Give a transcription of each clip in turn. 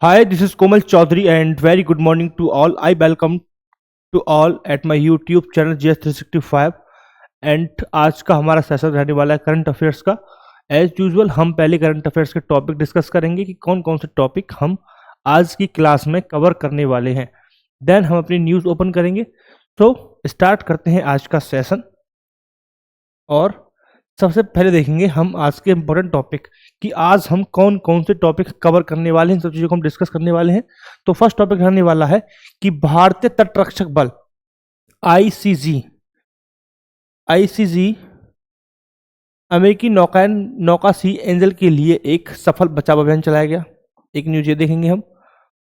Hi, this is Komal Chaudhary and very good morning to all. I welcome to all at my YouTube channel GS365 and आज का हमारा session रहने वाला है current affairs का। As usual हम पहले करंट अफेयर्स के टॉपिक डिस्कस करेंगे कि कौन कौन से टॉपिक हम आज की क्लास में कवर करने वाले हैं। देन हम अपनी न्यूज़ ओपन करेंगे। तो स्टार्ट करते हैं आज का सेशन और सबसे पहले देखेंगे हम आज के इंपॉर्टेंट टॉपिक कि आज हम कौन कौन से टॉपिक कवर करने वाले हैं, सब चीज़ों को हम डिस्कस करने वाले हैं। तो फर्स्ट टॉपिक रहने वाला है कि भारतीय तटरक्षक बल आईसीजी अमेरिकी नौका सी एंजल के लिए एक सफल बचाव अभियान चलाया गया। एक न्यूज ये देखेंगे हम।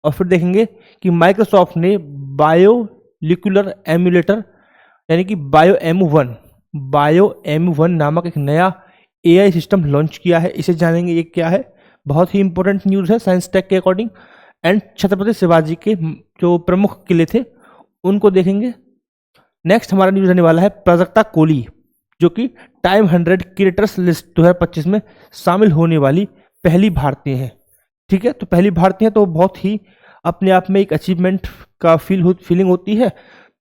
और फिर देखेंगे कि माइक्रोसॉफ्ट ने बायोलिकुलर एम्यूलेटर यानी कि बायो एम वन नामक एक नया एआई सिस्टम लॉन्च किया है। इसे जानेंगे ये क्या है। बहुत ही इंपॉर्टेंट न्यूज़ है साइंस टेक के अकॉर्डिंग। एंड छत्रपति शिवाजी के जो प्रमुख किले थे उनको देखेंगे। नेक्स्ट हमारा न्यूज़ रहने वाला है प्राजक्ता कोली, जो कि टाइम 100 क्रिएटर्स लिस्ट 2025 में शामिल होने वाली पहली भारतीय है। ठीक है, तो पहली भारतीय है तो बहुत ही अपने आप में एक अचीवमेंट का फीलिंग होती है।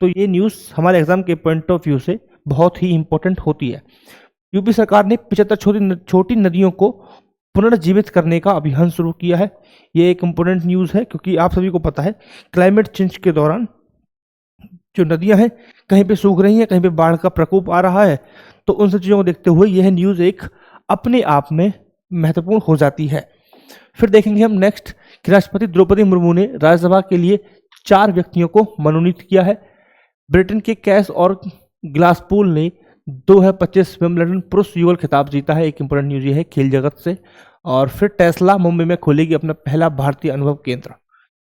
तो ये न्यूज़ हमारे एग्जाम के पॉइंट ऑफ व्यू से बहुत ही इंपॉर्टेंट होती है। यूपी सरकार ने 75 छोटी नदियों को पुनर्जीवित करने का अभियान शुरू किया है। ये एक इंपॉर्टेंट न्यूज़ है क्योंकि आप सभी को पता है क्लाइमेट चेंज के दौरान जो नदियां हैं कहीं पे सूख रही हैं, कहीं पे बाढ़ का प्रकोप आ रहा है। तो उन सब चीज़ों को देखते हुए यह न्यूज़ एक अपने आप में महत्वपूर्ण हो जाती है। फिर देखेंगे हम नेक्स्ट कि राष्ट्रपति द्रौपदी मुर्मू ने राज्यसभा के लिए 4 व्यक्तियों को मनोनीत किया है। ब्रिटेन के कैस और ग्लासपूल ने 2025 विंबलडन पुरुष युगल खिताब जीता है। एक इंपॉर्टेंट न्यूज़ ये है खेल जगत से। और फिर टेस्ला मुंबई में खोलेगी अपना पहला भारतीय अनुभव केंद्र।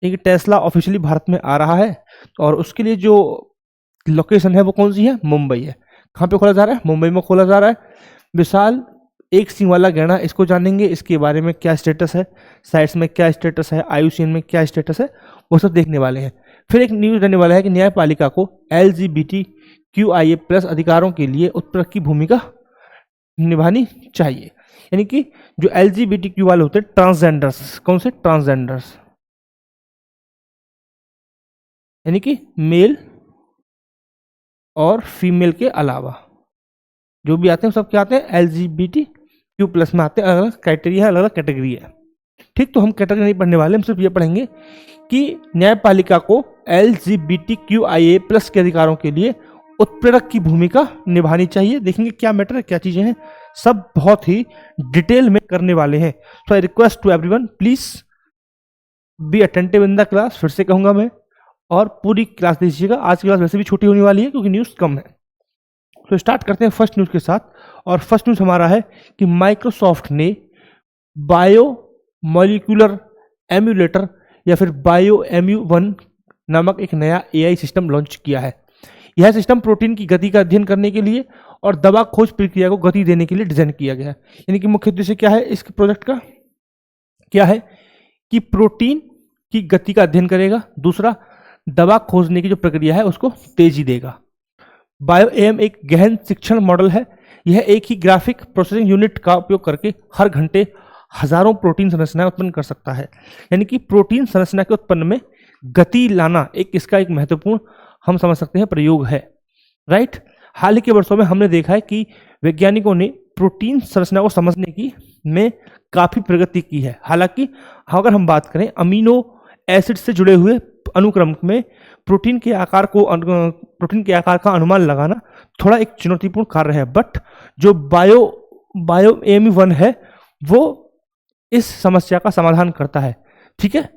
एक टेस्ला ऑफिशियली भारत में आ रहा है और उसके लिए जो लोकेशन है वो कौन सी है? मुंबई है। कहाँ पे खोला जा रहा है? मुंबई में खोला जा रहा है। विशाल एक सिंह वाला गैंडा, इसको जानेंगे, इसके बारे में क्या स्टेटस है, साइट्स में क्या स्टेटस है, IUCN में क्या स्टेटस है, वो सब देखने वाले हैं। फिर एक न्यूज़ रहने वाला है कि न्यायपालिका को LGBTQIA+ अधिकारों के लिए उत्प्रेरक की भूमिका निभानी चाहिए। यानी कि जो LGBTQ वाले होते हैं ट्रांसजेंडर्स, कौन से? ट्रांसजेंडर्स यानी कि मेल और फीमेल के अलावा जो भी आते हैं सब क्या आते हैं? LGBTQ+ में आते हैं। अलग अलग क्राइटेरिया है, अलग अलग कैटेगरी है। ठीक, तो हम कैटेगरी नहीं पढ़ने वाले, हम सिर्फ ये पढ़ेंगे कि न्यायपालिका को LGBTQIA+ के अधिकारों के लिए उत्प्रेरक की भूमिका निभानी चाहिए। देखेंगे क्या मैटर है, क्या चीज़ें हैं, सब बहुत ही डिटेल में करने वाले हैं। So I request to everyone please be attentive in the class. फिर से कहूँगा मैं, और पूरी क्लास दीजिएगा। आज की क्लास वैसे भी छोटी होने वाली है क्योंकि न्यूज़ कम है। तो स्टार्ट करते हैं फर्स्ट न्यूज़ के साथ। और फर्स्ट न्यूज़ हमारा है कि माइक्रोसॉफ्ट ने बायोमोलिकुलर एम्यूलेटर या फिर BioMU1 नामक एक नया AI सिस्टम लॉन्च किया है। यह सिस्टम प्रोटीन की गति का अध्ययन करने के लिए और दवा खोज प्रक्रिया को गति देने के लिए डिजाइन किया गया है। यानी कि मुख्य उद्देश्य क्या है इस प्रोजेक्ट का? क्या है कि प्रोटीन की गति का अध्ययन करेगा, दूसरा दवा खोजने की जो प्रक्रिया है उसको तेजी देगा। BioAM एक गहन शिक्षण मॉडल है। यह एक ही ग्राफिक प्रोसेसिंग यूनिट का उपयोग करके हर घंटे हजारों प्रोटीन संरचनाएं उत्पन्न कर सकता है। यानी कि प्रोटीन संरचना के उत्पन्न में गति लाना इसका एक महत्वपूर्ण हम समझ सकते हैं प्रयोग है। राइट, हाल ही के वर्षों में हमने देखा है कि वैज्ञानिकों ने प्रोटीन संरचना को समझने की में काफी प्रगति की है। हालांकि अगर हम बात करें अमीनो एसिड से जुड़े हुए अनुक्रम में प्रोटीन के आकार का अनुमान लगाना थोड़ा एक चुनौतीपूर्ण कार्य है। बट जो BioMU1 है वो इस समस्या का समाधान करता है। ठीक है।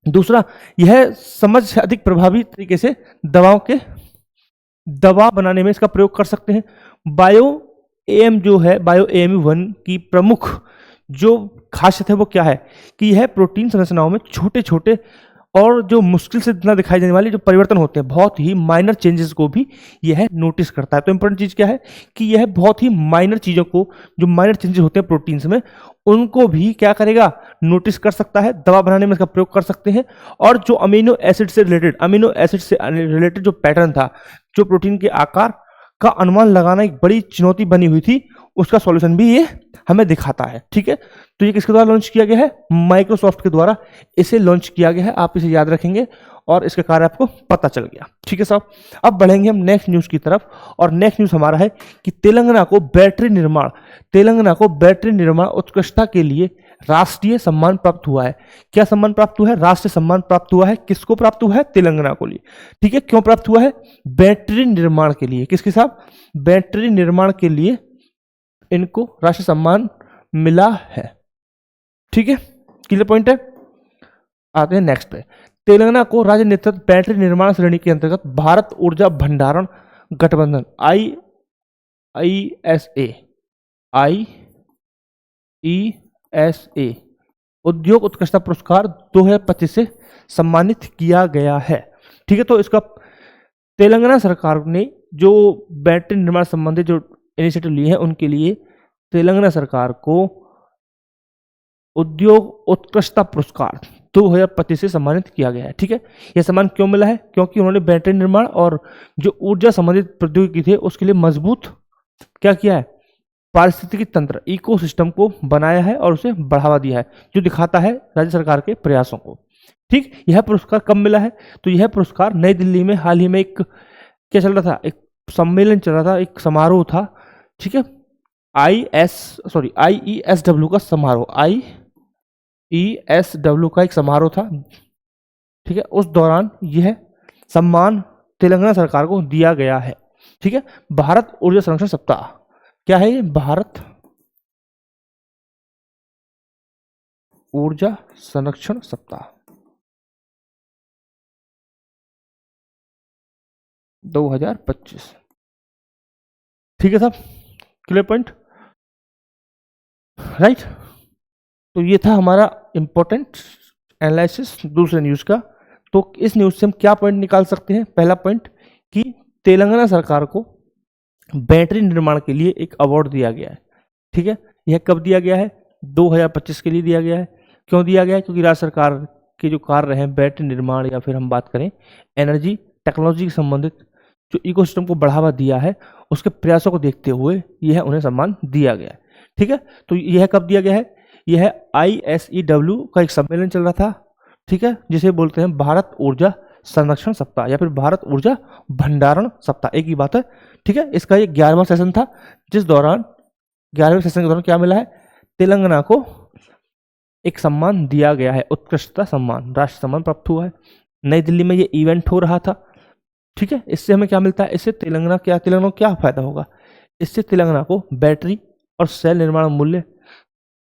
दूसरा, यह समझ अधिक प्रभावी तरीके से दवा बनाने में इसका प्रयोग कर सकते हैं। BioMU1 की प्रमुख जो खासियत है वो क्या है कि यह प्रोटीन संरचनाओं में छोटे छोटे और जो मुश्किल से ना दिखाई देने वाले जो परिवर्तन होते हैं, बहुत ही माइनर चेंजेस को भी यह नोटिस करता है। तो इंपॉर्टेंट चीज़ क्या है कि यह बहुत ही माइनर चीज़ों को, जो माइनर चेंजेस होते हैं प्रोटीन्स में, उनको भी क्या करेगा? नोटिस कर सकता है। दवा बनाने में इसका प्रयोग कर सकते हैं। और जो अमीनो एसिड से रिलेटेड जो पैटर्न था, जो प्रोटीन के आकार का अनुमान लगाना एक बड़ी चुनौती बनी हुई थी, उसका सॉल्यूशन भी ये हमें दिखाता है। ठीक है, तो ये किसके द्वारा लॉन्च किया गया है? माइक्रोसॉफ्ट के द्वारा इसे लॉन्च किया गया है। आप इसे याद रखेंगे और इसका कार्य आपको पता चल गया। ठीक है साहब, अब बढ़ेंगे हम नेक्स्ट न्यूज की तरफ, और नेक्स्ट न्यूज हमारा है कि तेलंगाना को बैटरी निर्माण उत्कृष्टता के लिए राष्ट्रीय सम्मान प्राप्त हुआ है। क्या सम्मान प्राप्त हुआ है? राष्ट्रीय सम्मान प्राप्त हुआ है। किसको प्राप्त हुआ है? तेलंगाना को लिए। ठीक है, क्यों प्राप्त हुआ है? बैटरी निर्माण के लिए। किसके साहब? बैटरी निर्माण के लिए इनको राष्ट्रीय सम्मान मिला है। ठीक है, क्लियर पॉइंट है। आते हैं नेक्स्ट पे। तेलंगाना को राज्य नेतृत्व बैटरी निर्माण श्रेणी के अंतर्गत भारत ऊर्जा भंडारण गठबंधन IESA उद्योग उत्कृष्टता पुरस्कार 2025 से सम्मानित किया गया है। ठीक है, तो इसका तेलंगाना सरकार ने जो बैटरी निर्माण संबंधित जो इनिशिएटिव लिए हैं उनके लिए तेलंगाना सरकार को उद्योग उत्कृष्टता पुरस्कार 2025 से सम्मानित किया गया है। ठीक है, यह सम्मान क्यों मिला है? क्योंकि उन्होंने बैटरी निर्माण और जो ऊर्जा संबंधित प्रौद्योगिकी थे उसके लिए मजबूत क्या किया है? पारिस्थितिकी तंत्र इकोसिस्टम को बनाया है और उसे बढ़ावा दिया है, जो दिखाता है राज्य सरकार के प्रयासों को। ठीक, यह पुरस्कार कब मिला है? तो यह पुरस्कार नई दिल्ली में हाल ही में एक क्या चल रहा था? एक सम्मेलन चल रहा था, एक समारोह था। ठीक है, IESW का समारोह, IESW का एक समारोह था। ठीक है, उस दौरान यह सम्मान तेलंगाना सरकार को दिया गया है। ठीक है, भारत ऊर्जा संरक्षण सप्ताह क्या है? ये भारत ऊर्जा संरक्षण सप्ताह 2025। ठीक है साहब, क्लियर पॉइंट, राइट। तो ये था हमारा इंपॉर्टेंट एनालिसिस दूसरे न्यूज का। तो इस न्यूज से हम क्या पॉइंट निकाल सकते हैं? पहला पॉइंट कि तेलंगाना सरकार को बैटरी निर्माण के लिए एक अवार्ड दिया गया है। ठीक है, यह कब दिया गया है? 2025 के लिए दिया गया है। क्यों दिया गया है? क्योंकि राज्य सरकार के जो कार्य हैं बैटरी निर्माण या फिर हम बात करें एनर्जी टेक्नोलॉजी से संबंधित जो इकोसिस्टम को बढ़ावा दिया है उसके प्रयासों को देखते हुए यह उन्हें सम्मान दिया गया है। ठीक है, तो यह कब दिया गया है? यह ISEW का एक सम्मेलन चल रहा था। ठीक है, जिसे बोलते हैं भारत ऊर्जा संरक्षण सप्ताह या फिर भारत ऊर्जा भंडारण सप्ताह, एक ही बात है। ठीक है, इसका ये 11वां सेशन था, जिस दौरान 11वें सेशन के दौरान क्या मिला है? तेलंगाना को एक सम्मान दिया गया है, उत्कृष्टता सम्मान, राष्ट्रीय सम्मान प्राप्त हुआ है। नई दिल्ली में ये इवेंट हो रहा था। ठीक है, इससे हमें क्या मिलता है? इससे तेलंगाना को क्या फायदा होगा? इससे तेलंगाना को बैटरी और सेल निर्माण मूल्य,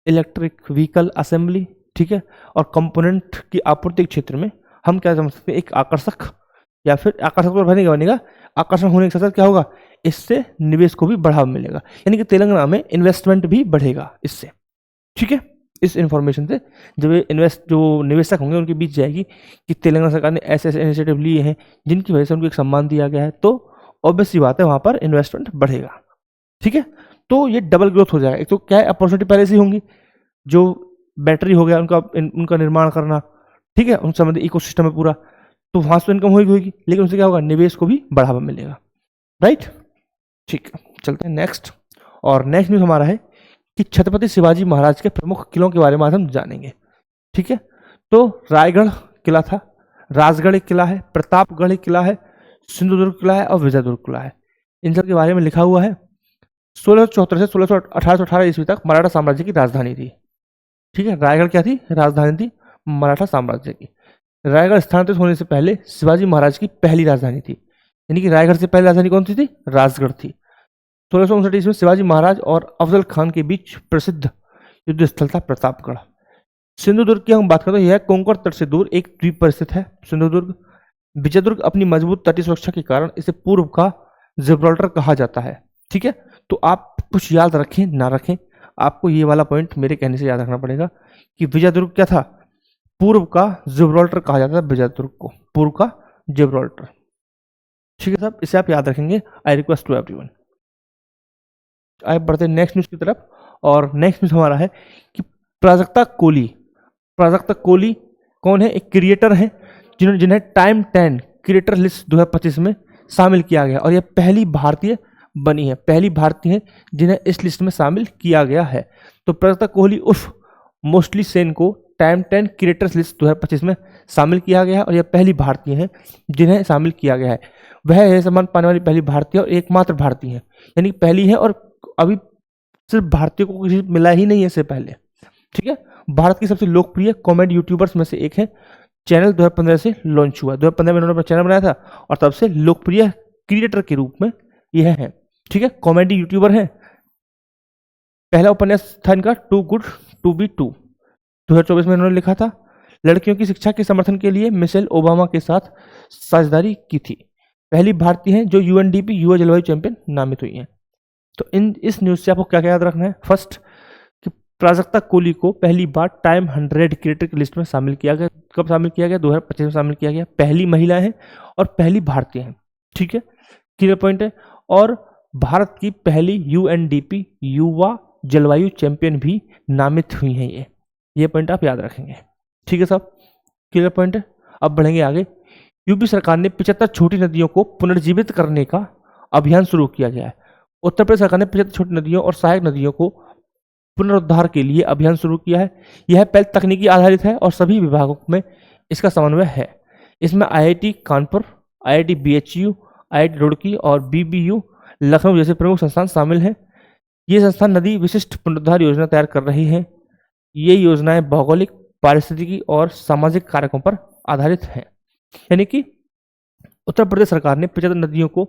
इलेक्ट्रिक व्हीकल असेंबली, ठीक है, और कंपोनेंट की आपूर्ति के क्षेत्र में हम क्या समझ सकते हैं? एक आकर्षक या फिर आकर्षक तो बनेगा, आकर्षण होने के साथ क्या होगा? इससे निवेश को भी बढ़ावा मिलेगा, यानी कि तेलंगाना में इन्वेस्टमेंट भी बढ़ेगा इससे। ठीक है, इस इंफॉर्मेशन से जब जो निवेशक होंगे उनके बीच जाएगी कि तेलंगाना सरकार ने ऐसे ऐसे इनिशिएटिव लिए हैं जिनकी वजह से उनको एक सम्मान दिया गया है, तो ऑब्वियस सी बात है वहां पर इन्वेस्टमेंट बढ़ेगा। ठीक है, तो ये डबल ग्रोथ हो जाएगा। एक तो क्या है, अपॉर्चुनिटी पहले से ही होंगी, जो बैटरी हो गया उनका निर्माण करना, ठीक है, उन संबंधित इकोसिस्टम है पूरा, तो वहां से इनकम होगी, लेकिन उससे क्या होगा? निवेश को भी बढ़ावा मिलेगा। राइट, ठीक है, चलते हैं नेक्स्ट। और नेक्स्ट न्यूज हमारा है कि छत्रपति शिवाजी महाराज के प्रमुख किलों के बारे में आज हम जानेंगे। ठीक है, तो रायगढ़ किला था, राजगढ़ एक किला है, प्रतापगढ़ एक किला है, सिंधुदुर्ग किला है और विजयदुर्ग किला है। इन सब के बारे में लिखा हुआ है 1674 से 1818 ईस्वी तक मराठा साम्राज्य की राजधानी थी। ठीक है, रायगढ़ क्या थी? राजधानी थी मराठा साम्राज्य की। रायगढ़ स्थानांतरित होने से पहले शिवाजी महाराज की पहली राजधानी थी, यानी कि रायगढ़ से पहली राजधानी कौन सी थी? राजगढ़ थी। 1659 ईस्वी में शिवाजी महाराज और अफजल खान के बीच प्रसिद्ध युद्ध स्थल था प्रतापगढ़। सिंधुदुर्ग की हम बात करें तो यह कोंकण तट से दूर एक द्वीप पर स्थित है सिंधुदुर्ग। विजयदुर्ग अपनी मजबूत तटीय सुरक्षा के कारण इसे पूर्व का जिब्राल्टर कहा जाता है। ठीक है, तो आप कुछ याद रखें ना रखें, आपको ये वाला पॉइंट मेरे कहने से याद रखना पड़ेगा कि विजयदुर्ग क्या था? पूर्व का जिब्राल्टर कहा जाता है विजयदुर्ग को, पूर्व का जिब्राल्टर। ठीक है साहब, इसे आप याद रखेंगे। I request to everyone. आइए बढ़ते नेक्स्ट न्यूज की तरफ। और नेक्स्ट न्यूज हमारा है कि प्राजक्ता कोहली कौन है? एक क्रिएटर है जिन्हें टाइम 10 क्रिएटर लिस्ट 2025 में शामिल किया गया, और यह पहली भारतीय बनी है, पहली भारतीय है जिन्हें इस लिस्ट में शामिल किया गया है। तो प्राजक्ता कोहली उर्फ मोस्टली सेन को टाइम 10 क्रिएटर्स लिस्ट 2025 में शामिल किया गया है और यह पहली भारतीय हैं जिन्हें शामिल किया गया है। वह यह सम्मान पाने वाली पहली भारतीय और एकमात्र भारतीय है, यानी पहली है और अभी सिर्फ भारतीयों को किसी मिला ही नहीं है इससे पहले। ठीक है, भारत की सबसे लोकप्रिय कॉमेडी यूट्यूबर्स में से एक है। चैनल 2015 से लॉन्च हुआ, 2015 में उन्होंने अपना चैनल बनाया था और तब से लोकप्रिय क्रिएटर के रूप में यह है। ठीक है, कॉमेडी यूट्यूबर है। पहला उपन्यास था इनका too good to be true, 2024 में उन्होंने लिखा था। लड़कियों की शिक्षा के समर्थन के लिए मिशेल ओबामा के साथ साझेदारी की थी। पहली भारतीय हैं जो यूएनडीपी युवा जलवायु चैंपियन नामित हुई हैं। तो इस न्यूज से आपको क्या क्या याद रखना है? फर्स्ट कि प्राजक्ता कोहली को पहली बार टाइम 100 क्रिएटर की लिस्ट में शामिल किया गया। कब शामिल किया गया? 2025 में शामिल किया गया। पहली महिला है और पहली भारतीय है। ठीक है, क्लियर पॉइंट है। और भारत की पहली यूएनडीपी युवा जलवायु चैंपियन भी नामित हुई हैं ये पॉइंट आप याद रखेंगे। ठीक है साहब, क्लियर पॉइंट है। अब बढ़ेंगे आगे। यूपी सरकार ने 75 छोटी नदियों को पुनर्जीवित करने का अभियान शुरू किया गया है। उत्तर प्रदेश सरकार ने 75 छोटी नदियों और सहायक नदियों को पुनरुद्धार के लिए अभियान शुरू किया है। यह पहल तकनीकी आधारित है और सभी विभागों में इसका समन्वय है। इसमें IIT Kanpur, IIT BHU, IIT Roorkee और बीबीयू लखनऊ जैसे प्रमुख संस्थान शामिल हैं। ये संस्थान नदी विशिष्ट पुनरुद्धार योजना तैयार कर रही हैं। ये योजनाएं भौगोलिक, पारिस्थितिकी और सामाजिक कारकों पर आधारित हैं। यानी कि उत्तर प्रदेश सरकार ने 75 नदियों को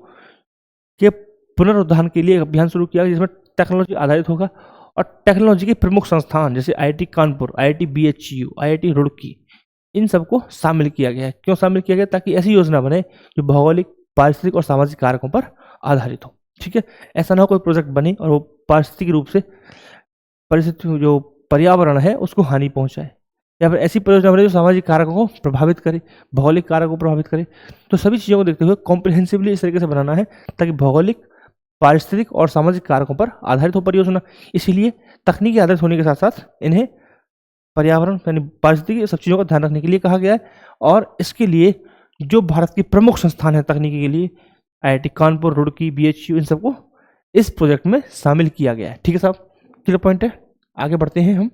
के पुनरुद्धार के लिए एक अभियान शुरू किया जिसमें टेक्नोलॉजी आधारित होगा और टेक्नोलॉजी के प्रमुख संस्थान जैसे IIT Kanpur, IIT BHU, IIT Roorkee, इन सबको शामिल किया गया है। क्यों शामिल किया गया? ताकि ऐसी योजना बने जो भौगोलिक, पारिस्थितिक और सामाजिक कारकों पर आधारित हो। ठीक है, ऐसा ना हो कोई प्रोजेक्ट बने और वो पारिस्थितिक रूप से परिस्थिति जो पर्यावरण है उसको हानि पहुंचाए, या फिर ऐसी परियोजना बने जो सामाजिक कारकों को प्रभावित करे, भौगोलिक कारकों को प्रभावित करे। तो सभी चीज़ों को देखते हुए कॉम्प्रिहेंसिवली इस तरीके से बनाना है ताकि भौगोलिक, पारिस्थितिक और सामाजिक कारकों पर आधारित हो परियोजना। इसीलिए तकनीकी आधारित होने के साथ साथ इन्हें पर्यावरण यानी पारिस्थितिकी सब चीज़ों का ध्यान रखने के लिए कहा गया है। और इसके लिए जो भारत के प्रमुख संस्थान है तकनीकी के लिए, आईआईटी कानपुर, रुड़की, बीएचयू, इन सबको इस प्रोजेक्ट में शामिल किया गया है। ठीक है साहब, क्लियर पॉइंट है। आगे बढ़ते हैं हम।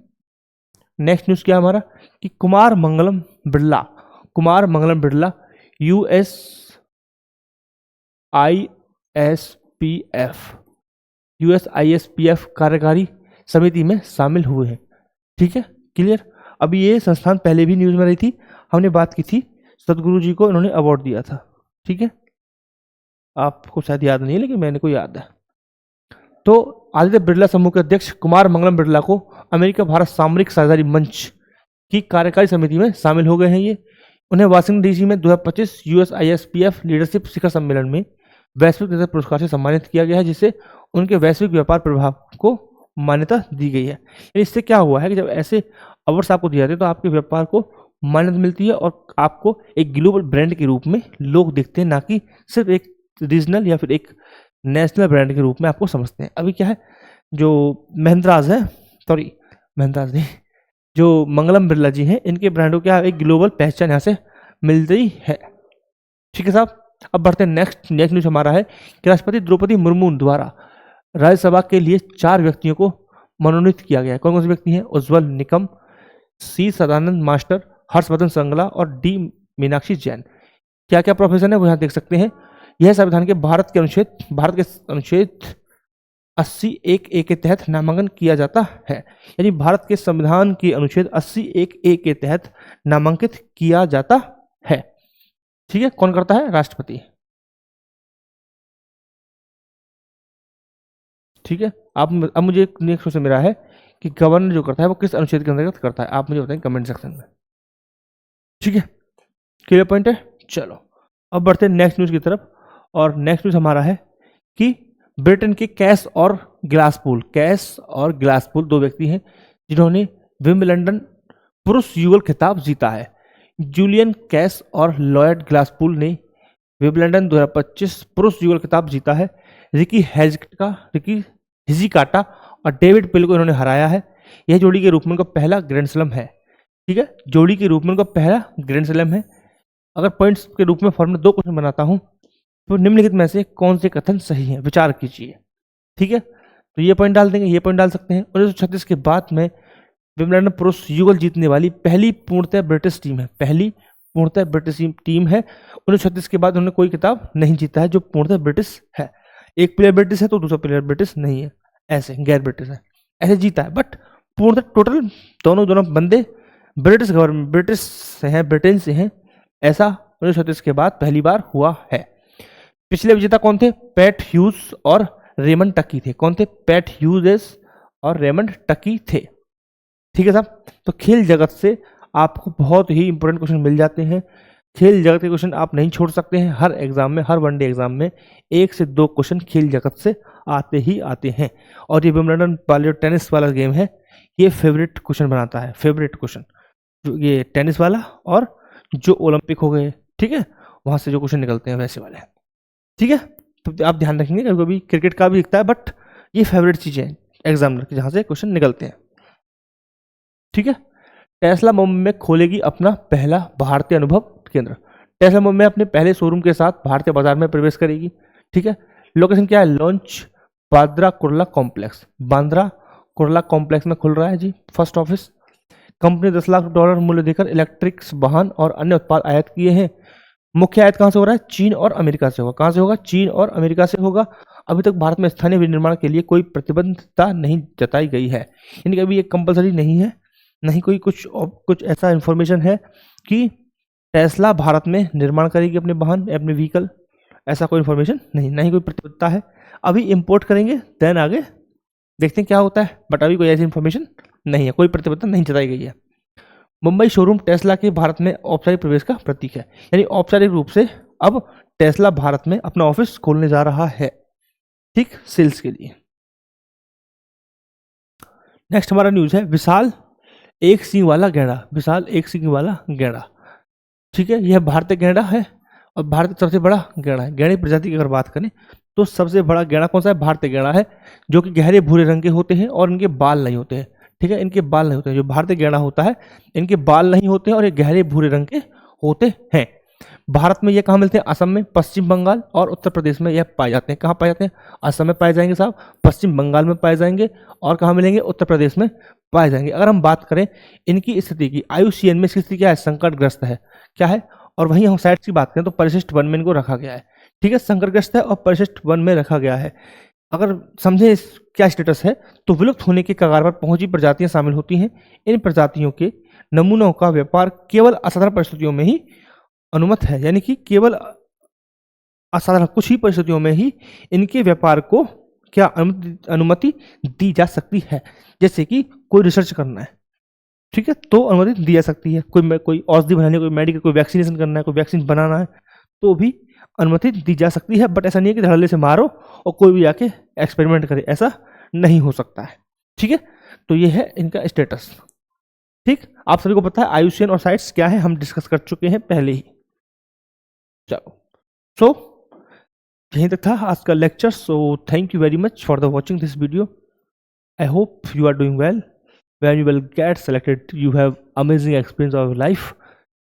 नेक्स्ट न्यूज़ क्या हमारा कि कुमार मंगलम बिरला यूएसआईएसपीएफ कार्यकारी समिति में शामिल हुए हैं। ठीक है, क्लियर। अभी ये संस्थान पहले भी न्यूज़ में रही थी, हमने बात की थी, सदगुरु जी को इन्होंने अवार्ड दिया था। ठीक है, आपको शायद याद नहीं है लेकिन मैंने को याद है। तो आदित्य बिरला समूह के अध्यक्ष कुमार मंगलम बिरला को अमेरिका भारत सामरिक साझेदारी मंच की कार्यकारी समिति में शामिल हो गए हैं। ये उन्हें वाशिंगटन डीसी में 2025 यूएसआईएसपीएफ लीडरशिप शिखर सम्मेलन में वैश्विक नेता पुरस्कार से सम्मानित किया गया है, जिससे उनके वैश्विक व्यापार प्रभाव को मान्यता दी गई है। इससे क्या हुआ है कि जब ऐसे अवार्ड्स आपको दिए जाते हैं तो आपके व्यापार को मान्यता मिलती है और आपको एक ग्लोबल ब्रांड के रूप में लोग देखते हैं, ना कि सिर्फ एक रीजनल या फिर एक नेशनल ब्रांड के रूप में आपको समझते हैं। अभी क्या है, जो महिंद्राज नहीं, जो मंगलम बिरला जी हैं, इनके ब्रांडों क्या एक ग्लोबल पहचान यहाँ से मिलती है। ठीक है साहब, अब बढ़ते हैं नेक्स्ट न्यूज हमारा है कि राष्ट्रपति द्रौपदी मुर्मू द्वारा राज्यसभा के लिए 4 व्यक्तियों को मनोनीत किया गया है। कौन कौन से व्यक्ति हैं? उज्ज्वल निकम, सी सदानंद मास्टर, हर्षवर्धन श्रृंगला और डी मीनाक्षी जैन। क्या क्या प्रोफेशन है वो यहाँ देख सकते हैं। यह संविधान के भारत के अनुच्छेद 80(1)(a) के तहत नामांकन किया जाता है। यानी भारत के संविधान के अनुच्छेद 80(1)(a) के तहत नामांकित किया जाता है। ठीक है, कौन करता है? राष्ट्रपति। ठीक है, अब मुझे नेक्स्ट क्वेश्चन मेरा है कि गवर्नर जो करता है वो किस अनुच्छेद के अंतर्गत करता है, आप मुझे बताएं कमेंट सेक्शन में। ठीक है, क्लियर पॉइंट है। चलो अब बढ़ते हैं नेक्स्ट न्यूज की तरफ। और नेक्स्ट न्यूज हमारा है कि ब्रिटेन के कैस और ग्लासपूल 2 व्यक्ति हैं जिन्होंने विंबलडन पुरुष युगल खिताब जीता है। जूलियन कैस और लॉयड ग्लासपूल ने विंबलडन 2025 पुरुष युगल खिताब जीता है। रिकी हिजिकाटा और डेविड पिल को इन्होंने हराया है। यह जोड़ी के रूप में उनका पहला ग्रैंड स्लैम है। ठीक है, जोड़ी के रूप में उनका पहला ग्रैंड स्लैम है। अगर पॉइंट्स के रूप में फॉर्म में 2 क्वेश्चन बनाता हूं तो निम्नलिखित में से कौन से कथन सही हैं, विचार कीजिए। ठीक है, तो ये पॉइंट डाल देंगे, ये पॉइंट डाल सकते हैं। 1936 के बाद में विंबलडन पुरुष युगल जीतने वाली पहली पूर्णतः ब्रिटिश टीम है, पहली पूर्णतः ब्रिटिश टीम है। 1936 के बाद उन्होंने कोई खिताब नहीं जीता है जो पूर्णतः ब्रिटिश है। एक प्लेयर ब्रिटिश है तो दूसरा प्लेयर ब्रिटिश नहीं है, ऐसे गैर ब्रिटिश है, ऐसे जीता है, बट पूर्णतः टोटल दोनों बंदे ब्रिटिश गवर्नमेंट ब्रिटिश से हैं, ब्रिटेन से हैं। ऐसा 1936 के बाद पहली बार हुआ है। पिछले विजेता कौन थे? पैट ह्यूज और रेमंड टकी थे। कौन थे? पैट ह्यूज और रेमंड टकी थे। ठीक है साहब, तो खेल जगत से आपको बहुत ही इंपॉर्टेंट क्वेश्चन मिल जाते हैं। खेल जगत के क्वेश्चन आप नहीं छोड़ सकते हैं। हर एग्जाम में, हर वनडे एग्जाम में 1 से 2 क्वेश्चन खेल जगत से आते ही आते हैं। और ये विंबलडन वाला जो टेनिस वाला गेम है, ये फेवरेट क्वेश्चन बनाता है, फेवरेट क्वेश्चन ये टेनिस वाला, और जो ओलंपिक हो गए, ठीक है, वहां से जो क्वेश्चन निकलते हैं वैसे वाले। ठीक है, तो आप ध्यान रखेंगे, कभी कभी क्रिकेट का भी दिखता है, बट ये फेवरेट चीजें हैं एग्जामिनर की, जहां से क्वेश्चन निकलते हैं। ठीक है, टेस्ला मुंबई में खोलेगी अपना पहला भारतीय अनुभव केंद्र। टेस्ला मुंबई में अपने पहले शोरूम के साथ भारतीय बाजार में प्रवेश करेगी। ठीक है, लोकेशन क्या है? Launch Bandra Kurla complex, Bandra Kurla complex में खुल रहा है जी फर्स्ट ऑफिस। कंपनी $10 लाख मूल्य देकर इलेक्ट्रिक्स वाहन और अन्य उत्पाद आयात किए हैं। मुख्य आयात कहां से हो रहा है? चीन और अमेरिका से होगा। कहां से होगा? चीन और अमेरिका से होगा। अभी तक भारत में स्थानीय विनिर्माण के लिए कोई प्रतिबद्धता नहीं जताई गई है, यानी कि अभी ये कंपलसरी नहीं है, नहीं कोई कुछ ऐसा इंफॉर्मेशन है कि टेस्ला भारत में निर्माण करेगी अपने वाहन, अपने व्हीकल, ऐसा कोई इंफॉर्मेशन नहीं कोई प्रतिबद्धता है। अभी इंपोर्ट करेंगे, देन आगे देखते हैं क्या होता है, बट अभी कोई ऐसी इंफॉर्मेशन नहीं है, कोई प्रतिबद्धता नहीं जताई गई है। मुंबई शोरूम टेस्ला के भारत में औपचारिक प्रवेश का प्रतीक है, यानी औपचारिक रूप से अब टेस्ला भारत में अपना ऑफिस खोलने जा रहा है, ठीक, सेल्स के लिए। नेक्स्ट हमारा न्यूज है विशाल एक सींग वाला गैंडा, विशाल एक सींग वाला गैंडा। ठीक है, यह भारतीय गैंडा है और भारत का सबसे बड़ा गैंडा है। गैंडे प्रजाति की अगर बात करें तो सबसे बड़ा गैंडा कौन सा है? भारतीय गैंडा है, जो कि गहरे भूरे रंग के होते हैं और इनके बाल नहीं होते हैं। ठीक है, इनके बाल नहीं होते हैं। जो भारतीय गैंडा होता है, इनके बाल नहीं होते हैं और ये गहरे भूरे रंग के होते हैं। भारत में ये कहाँ मिलते हैं? असम में, पश्चिम बंगाल और उत्तर प्रदेश में यह पाए जाते हैं। कहाँ पाए जाते हैं? असम में पाए जाएंगे साहब, पश्चिम बंगाल में पाए जाएंगे, और कहाँ मिलेंगे? उत्तर प्रदेश में पाए जाएंगे। अगर हम बात करें इनकी स्थिति की, IUCN में इसकी स्थिति क्या है? संकटग्रस्त है, क्या है? और वहीं हम साइट्स की बात करें तो परिशिष्ट 1 में इनको रखा गया है। ठीक है, संकटग्रस्त है और परिशिष्ट 1 में रखा गया है। अगर समझे क्या स्टेटस है, तो विलुप्त होने के कगार पर पहुंची प्रजातियां शामिल होती हैं। इन प्रजातियों के नमूनों का व्यापार केवल असाधारण परिस्थितियों में ही अनुमत है, यानी कि केवल असाधारण कुछ ही परिस्थितियों में ही इनके व्यापार को क्या अनुमति दी जा सकती है। जैसे कि कोई रिसर्च करना है, ठीक है, तो अनुमति दी जा सकती है। कोई औषधि बनानी है, कोई मेडिकल, कोई वैक्सीनेशन करना है, कोई वैक्सीन बनाना है, तो भी अनुमति दी जा सकती है। बट ऐसा नहीं है कि धड़ल्ले से मारो और कोई भी आके एक्सपेरिमेंट करे, ऐसा नहीं हो सकता है। ठीक है, तो ये है इनका स्टेटस। ठीक, आप सभी को पता है IUCN और साइट्स क्या है, हम डिस्कस कर चुके हैं पहले ही। चलो, सो यहीं तक था आज का लेक्चर। So thank you very much for the watching this video. I hope you are doing well. When you will get selected, you have amazing experience of life,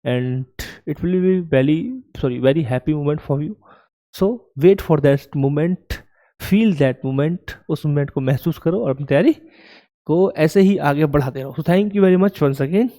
and it will be very happy moment for you. So wait for that moment, feel that moment, उस moment को महसूस करो और अपनी तैयारी को ऐसे ही आगे बढ़ाते रहो. So thank you very much once again.